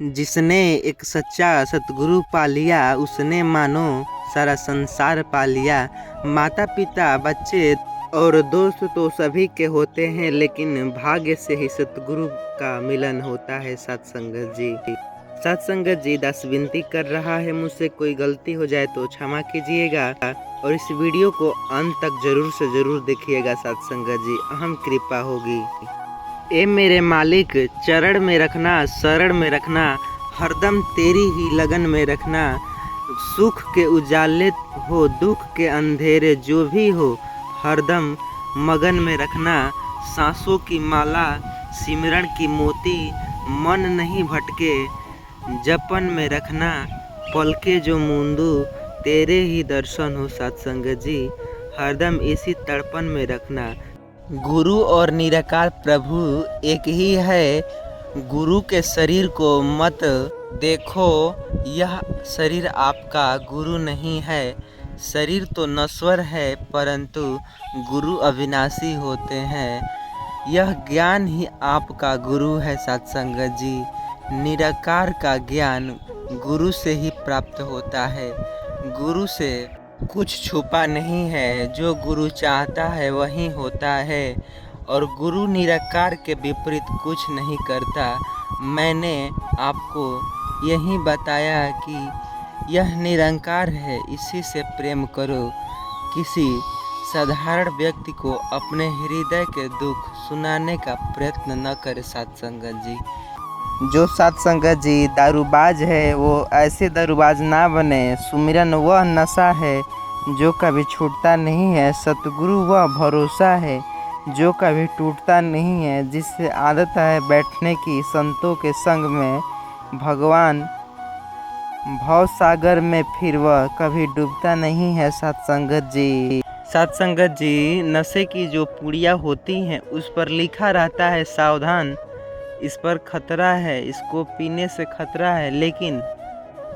जिसने एक सच्चा सतगुरु पा लिया उसने मानो सारा संसार पा लिया। माता पिता बच्चे और दोस्त तो सभी के होते हैं, लेकिन भाग्य से ही सतगुरु का मिलन होता है। सत्संगत जी, सत्संगत जी, दास विनती कर रहा है मुझसे कोई गलती हो जाए तो क्षमा कीजिएगा और इस वीडियो को अंत तक जरूर से जरूर देखिएगा। सत्संगत जी, अहम कृपा होगी। ए मेरे मालिक, चरण में रखना, शरण में रखना, हरदम तेरी ही लगन में रखना। सुख के उजाले हो, दुख के अंधेरे जो भी हो, हरदम मगन में रखना। सांसों की माला, सिमरन की मोती, मन नहीं भटके जपन में रखना। पलके जो मूंदू तेरे ही दर्शन हो। सत्संगत जी, हरदम इसी तड़पन में रखना। गुरु और निराकार प्रभु एक ही है। गुरु के शरीर को मत देखो, यह शरीर आपका गुरु नहीं है। शरीर तो नश्वर है, परंतु गुरु अविनाशी होते हैं। यह ज्ञान ही आपका गुरु है। सत्संगत जी, निराकार का ज्ञान गुरु से ही प्राप्त होता है। गुरु से कुछ छुपा नहीं है, जो गुरु चाहता है वही होता है, और गुरु निराकार के विपरीत कुछ नहीं करता। मैंने आपको यही बताया कि यह निरंकार है, इसी से प्रेम करो। किसी साधारण व्यक्ति को अपने हृदय के दुख सुनाने का प्रयत्न न करे। सत्संगत जी, जो सत्संगत जी दारूबाज है वो ऐसे दारूबाज ना बने। सुमिरन वह नशा है जो कभी छूटता नहीं है। सतगुरु वह भरोसा है जो कभी टूटता नहीं है। जिससे आदत है बैठने की संतों के संग में, भगवान भव सागर में फिर वह कभी डूबता नहीं है। सत्संगत जी, सत्संगत जी, नशे की जो पुड़िया होती हैं उस पर लिखा रहता है सावधान, इस पर खतरा है, इसको पीने से खतरा है, लेकिन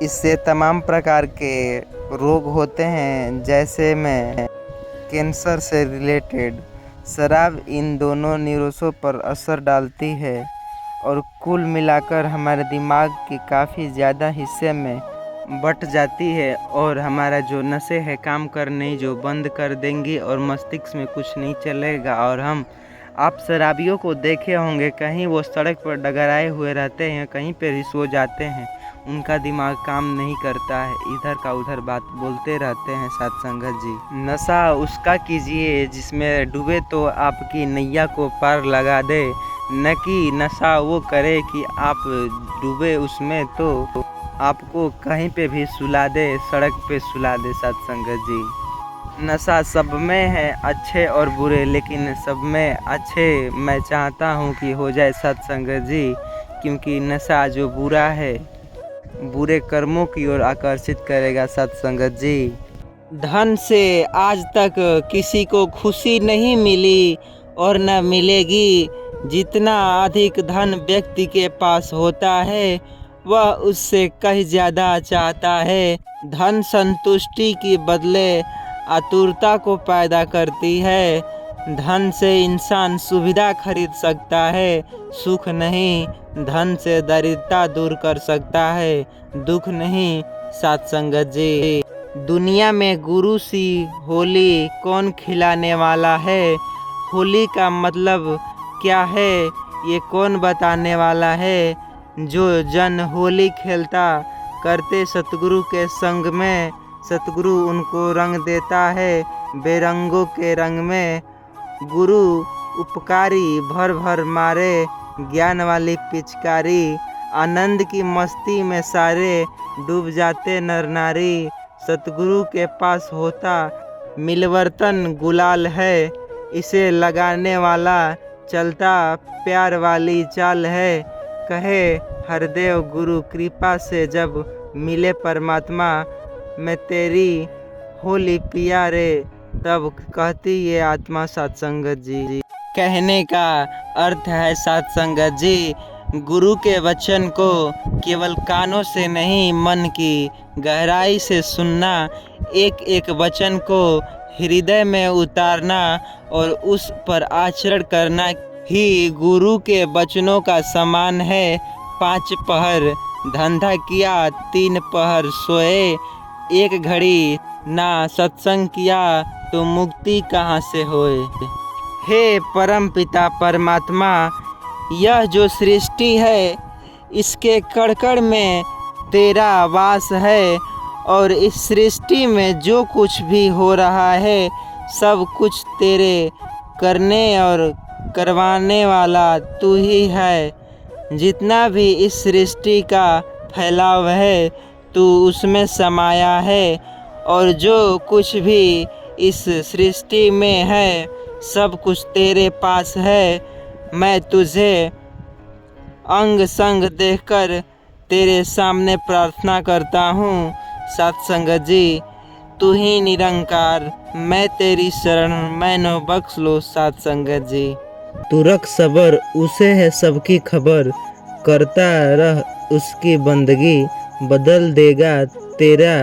इससे तमाम प्रकार के रोग होते हैं, जैसे में कैंसर से रिलेटेड। शराब इन दोनों न्यूरोसों पर असर डालती है और कुल मिलाकर हमारे दिमाग के काफ़ी ज़्यादा हिस्से में बट जाती है, और हमारा जो नशे है काम करने जो बंद कर देंगे और मस्तिष्क में कुछ नहीं चलेगा। और आप शराबियों को देखे होंगे, कहीं वो सड़क पर डगराए हुए रहते हैं, कहीं पर ही सो जाते हैं, उनका दिमाग काम नहीं करता है, इधर का उधर बात बोलते रहते हैं। सत्संगत जी, नशा उसका कीजिए जिसमें डूबे तो आपकी नैया को पार लगा दे, न कि नशा वो करे कि आप डूबे उसमें तो आपको कहीं पे भी सुला दे, सड़क पे सुला दे। सत्संगत जी, नशा सब में है, अच्छे और बुरे, लेकिन सब में अच्छे मैं चाहता हूँ कि हो जाए। सत्संगत जी, क्योंकि नशा जो बुरा है बुरे कर्मों की ओर आकर्षित करेगा। सत्संगत जी, धन से आज तक किसी को खुशी नहीं मिली और न मिलेगी। जितना अधिक धन व्यक्ति के पास होता है वह उससे कहीं ज़्यादा चाहता है। धन संतुष्टि के बदले आतुरता को पैदा करती है। धन से इंसान सुविधा खरीद सकता है, सुख नहीं। धन से दरिद्रता दूर कर सकता है, दुख नहीं। सत्संगत जी, दुनिया में गुरु सी होली कौन खिलाने वाला है? होली का मतलब क्या है ये कौन बताने वाला है? जो जन होली खेलता करते सतगुरु के संग में, सतगुरु उनको रंग देता है बेरंगों के रंग में। गुरु उपकारी भर भर मारे, ज्ञान वाली पिचकारी। आनंद की मस्ती में सारे डूब जाते नर नारी। सतगुरु के पास होता मिलवर्तन गुलाल है, इसे लगाने वाला चलता प्यार वाली चाल है। कहे हरदेव गुरु कृपा से जब मिले परमात्मा, मैं तेरी होली पिया रे, तब कहती ये आत्मा। सत्संगत जी, कहने का अर्थ है सत्संगत जी, गुरु के वचन को केवल कानों से नहीं मन की गहराई से सुनना, एक एक वचन को हृदय में उतारना और उस पर आचरण करना ही गुरु के वचनों का समान है। 5 पहर धंधा किया 3 पहर सोए, एक घड़ी ना सत्संग किया तो मुक्ति कहाँ से होए। हे परम पिता परमात्मा, यह जो सृष्टि है इसके कण कण में तेरा वास है, और इस सृष्टि में जो कुछ भी हो रहा है सब कुछ तेरे करने और करवाने वाला तू ही है। जितना भी इस सृष्टि का फैलाव है तू उसमें समाया है, और जो कुछ भी इस सृष्टि में है सब कुछ तेरे पास है। मैं तुझे अंग संग देखकर तेरे सामने प्रार्थना करता हूँ। सत्संगत जी, तू ही निरंकार, मैं तेरी शरण, मैंने बख्श लो सत्संगत जी। तू रख सबर, उसे है सबकी खबर, करता रह उसकी बंदगी, बदल देगा तेरा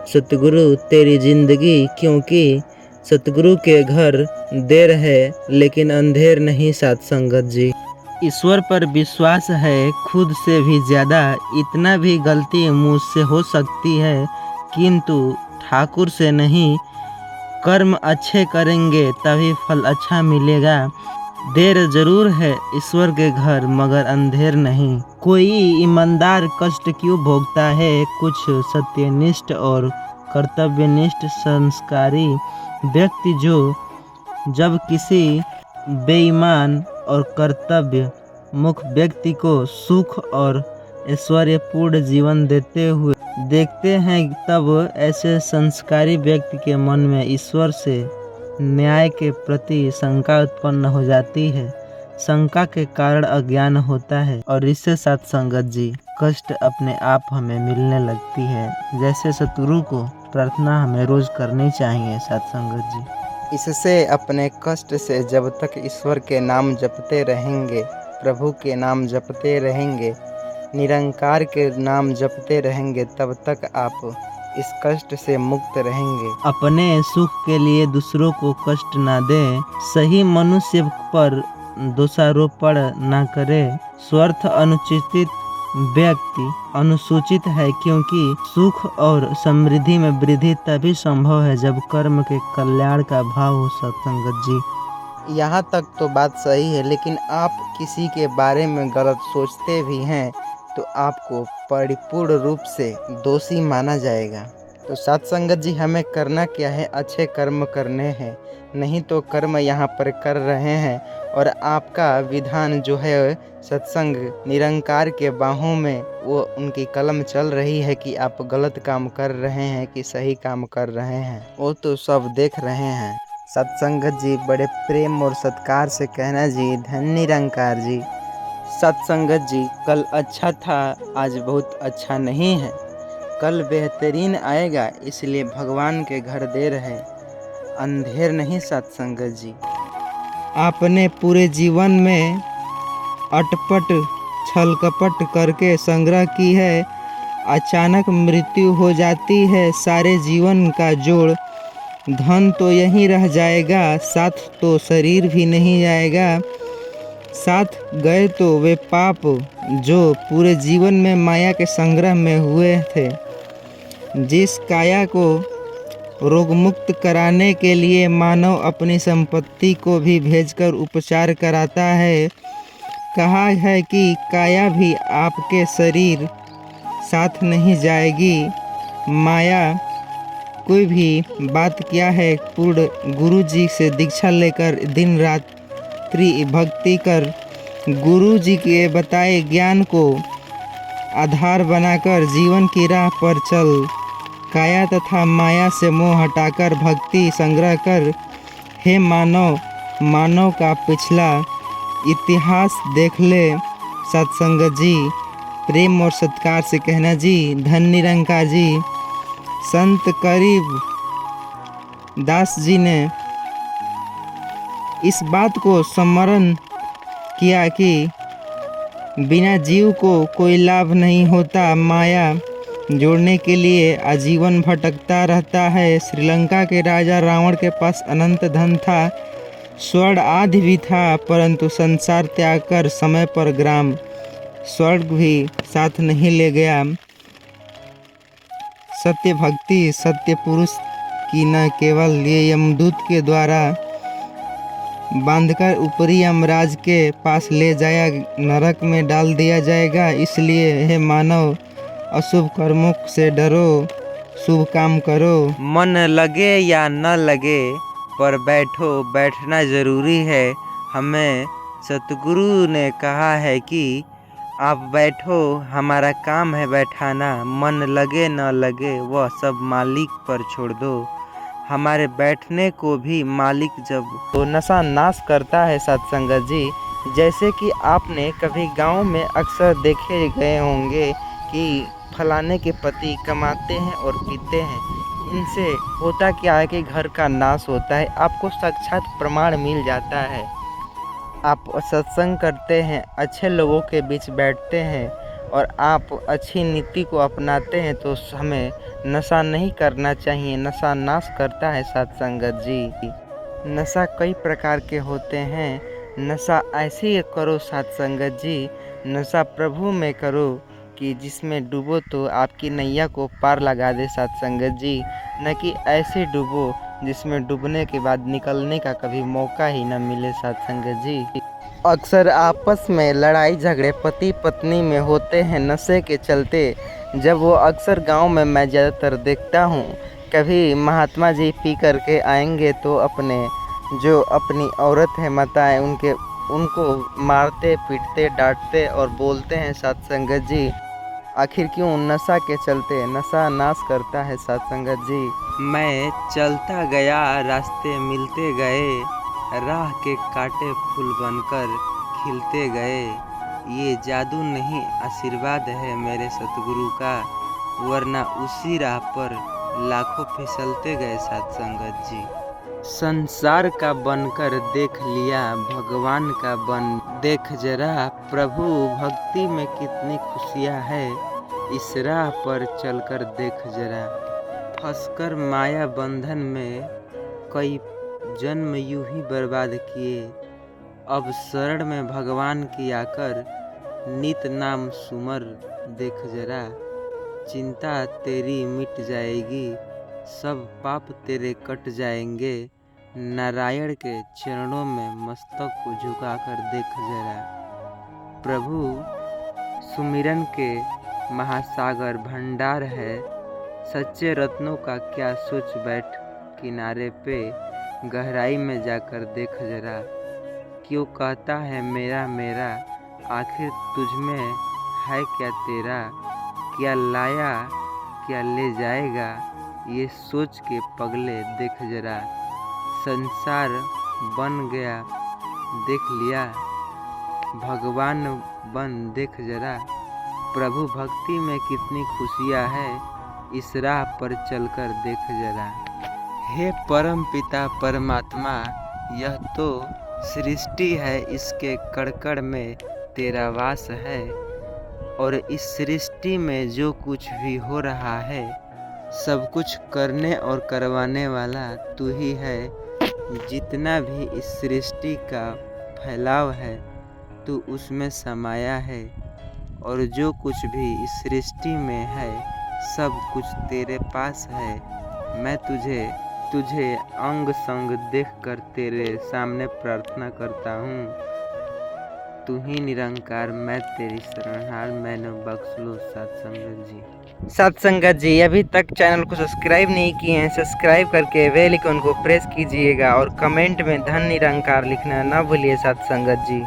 सतगुरु तेरी जिंदगी। क्योंकि सतगुरु के घर देर है लेकिन अंधेर नहीं सत्संगत जी। ईश्वर पर विश्वास है खुद से भी ज़्यादा, इतना भी गलती मुझसे हो सकती है किंतु ठाकुर से नहीं। कर्म अच्छे करेंगे तभी फल अच्छा मिलेगा। देर जरूर है ईश्वर के घर मगर अंधेर नहीं। कोई ईमानदार कष्ट क्यों भोगता है, कुछ सत्यनिष्ठ और कर्तव्यनिष्ठ संस्कारी व्यक्ति जो जब किसी बेईमान और कर्तव्य मुख व्यक्ति को सुख और ऐश्वर्यपूर्ण जीवन देते हुए देखते हैं, तब ऐसे संस्कारी व्यक्ति के मन में ईश्वर से न्याय के प्रति शंका उत्पन्न हो जाती है। शंका के कारण अज्ञान होता है और इससे सत्संगत जी कष्ट अपने आप हमें मिलने लगती है। जैसे सतगुरु को प्रार्थना हमें रोज करनी चाहिए सत्संगत जी। इससे अपने कष्ट से जब तक ईश्वर के नाम जपते रहेंगे, प्रभु के नाम जपते रहेंगे, निरंकार के नाम जपते रहेंगे, तब तक आप इस कष्ट से मुक्त रहेंगे। अपने सुख के लिए दूसरों को कष्ट ना दें, सही मनुष्य पर दोषारोपण ना करें। स्वार्थ अनुचित व्यक्ति अनुसूचित है, क्योंकि सुख और समृद्धि में वृद्धि तभी संभव है जब कर्म के कल्याण का भाव हो सत्संगत जी। यहाँ तक तो बात सही है, लेकिन आप किसी के बारे में गलत सोचते भी हैं तो आपको परिपूर्ण रूप से दोषी माना जाएगा। तो सत्संगत जी, हमें करना क्या है? अच्छे कर्म करने हैं, नहीं तो कर्म यहाँ पर कर रहे हैं। और आपका विधान जो है सत्संग निरंकार के बाहों में वो उनकी कलम चल रही है कि आप गलत काम कर रहे हैं कि सही काम कर रहे हैं, वो तो सब देख रहे हैं। सत्संगत जी बड़े प्रेम और सत्कार से कहना जी, धन्य निरंकार जी। सत्संगत जी, कल अच्छा था आज बहुत अच्छा नहीं है, कल बेहतरीन आएगा, इसलिए भगवान के घर देर है, अंधेर नहीं सत्संगत जी। आपने पूरे जीवन में अटपट छल कपट करके संग्रह की है, अचानक मृत्यु हो जाती है, सारे जीवन का जोड़ धन तो यहीं रह जाएगा, साथ तो शरीर भी नहीं जाएगा। साथ गए तो वे पाप जो पूरे जीवन में माया के संग्रह में हुए थे। जिस काया को रोगमुक्त कराने के लिए मानव अपनी संपत्ति को भी भेजकर उपचार कराता है, कहा है कि काया भी आपके शरीर साथ नहीं जाएगी। माया कोई भी बात क्या है, पूर्ण गुरु जी से दीक्षा लेकर दिन रात्रि भक्ति कर गुरु जी के बताए ज्ञान को आधार बनाकर जीवन की राह पर चल। काया तथा माया से मोह हटाकर भक्ति संग्रह कर। हे मानव, मानव का पिछला इतिहास देख ले सत्संगत जी। प्रेम और सत्कार से कहना जी, धन्य निरंकार जी। संत करीब दास जी ने इस बात को स्मरण किया कि बिना जीव को कोई लाभ नहीं होता, माया जोड़ने के लिए आजीवन भटकता रहता है। श्रीलंका के राजा रावण के पास अनंत धन था, स्वर्ण आदि भी था, परंतु संसार त्याग कर समय पर ग्राम स्वर्ग भी साथ नहीं ले गया। सत्य भक्ति सत्य पुरुष की न केवल ये यमदूत के द्वारा बांधकर ऊपरी यमराज के पास ले जाया नरक में डाल दिया जाएगा। इसलिए हे मानव, अशुभ कर्मों से डरो, शुभ काम करो। मन लगे या न लगे पर बैठो, बैठना ज़रूरी है। हमें सतगुरु ने कहा है कि आप बैठो, हमारा काम है बैठाना। मन लगे न लगे वह सब मालिक पर छोड़ दो। हमारे बैठने को भी मालिक जब तो नशा नाश करता है सत्संगत जी। जैसे कि आपने कभी गांव में अक्सर देखे गए होंगे कि फलाने के पति कमाते हैं और पीते हैं। इनसे होता क्या है कि घर का नाश होता है। आपको साक्षात प्रमाण मिल जाता है। आप सत्संग करते हैं, अच्छे लोगों के बीच बैठते हैं और आप अच्छी नीति को अपनाते हैं तो हमें नशा नहीं करना चाहिए। नशा नाश करता है सत्संगत जी। नशा कई प्रकार के होते हैं। नशा ऐसे ही करो सत्संगत जी, नशा प्रभु में करो कि जिसमें डूबो तो आपकी नैया को पार लगा दे सत्संगत जी। न कि ऐसे डूबो जिसमें डूबने के बाद निकलने का कभी मौका ही न मिले सत्संगत जी। अक्सर आपस में लड़ाई झगड़े पति पत्नी में होते हैं नशे के चलते। जब वो अक्सर गांव में मैं ज़्यादातर देखता हूँ, कभी महात्मा जी पी करके आएंगे तो अपनी औरत है माताएं उनको मारते पीटते डांटते और बोलते हैं सत्संगत जी। आखिर क्यों? नशा के चलते। नशा नाश करता है सत्संगत जी। मैं चलता गया, रास्ते मिलते गए, राह के कांटे फूल बनकर खिलते गए। ये जादू नहीं आशीर्वाद है मेरे सतगुरु का, वरना उसी राह पर लाखों फिसलते गए सत्संगत जी। संसार का बनकर देख लिया, भगवान का बन देख जरा। प्रभु भक्ति में कितनी खुशियाँ है, इस राह पर चलकर देख जरा। फंसकर माया बंधन में कई जन्म यूं ही बर्बाद किए। अब शरण में भगवान की आकर नित नाम सुमर देख जरा। चिंता तेरी मिट जाएगी, सब पाप तेरे कट जाएंगे। नारायण के चरणों में मस्तक को झुकाकर देख जरा। प्रभु सुमिरन के महासागर भंडार है, सच्चे रत्नों का क्या सोच बैठ किनारे पे। गहराई में जाकर देख जरा, क्यों कहता है मेरा मेरा, आखिर तुझ में है क्या तेरा। क्या लाया क्या ले जाएगा, ये सोच के पगले देख जरा। संसार बन गया देख लिया, भगवान बन देख जरा। प्रभु भक्ति में कितनी खुशियाँ है, इस राह पर चलकर देख जरा। हे परम पिता परमात्मा, यह तो सृष्टि है, इसके कण में तेरा वास है। और इस सृष्टि में जो कुछ भी हो रहा है, सब कुछ करने और करवाने वाला तू ही है। जितना भी इस सृष्टि का फैलाव है, तू उसमें समाया है। और जो कुछ भी इस सृष्टि में है, सब कुछ तेरे पास है। मैं तुझे अंग संग देखकर तेरे सामने प्रार्थना करता हूँ। तू ही निरंकार, मैं तेरी शरणहार, मैंने बख्श लो सत्संगत जी। सत्संगत जी, अभी तक चैनल को सब्सक्राइब नहीं किए हैं, सब्सक्राइब करके बेल आइकन को प्रेस कीजिएगा और कमेंट में धन निरंकार लिखना ना भूलिए सत्संगत जी।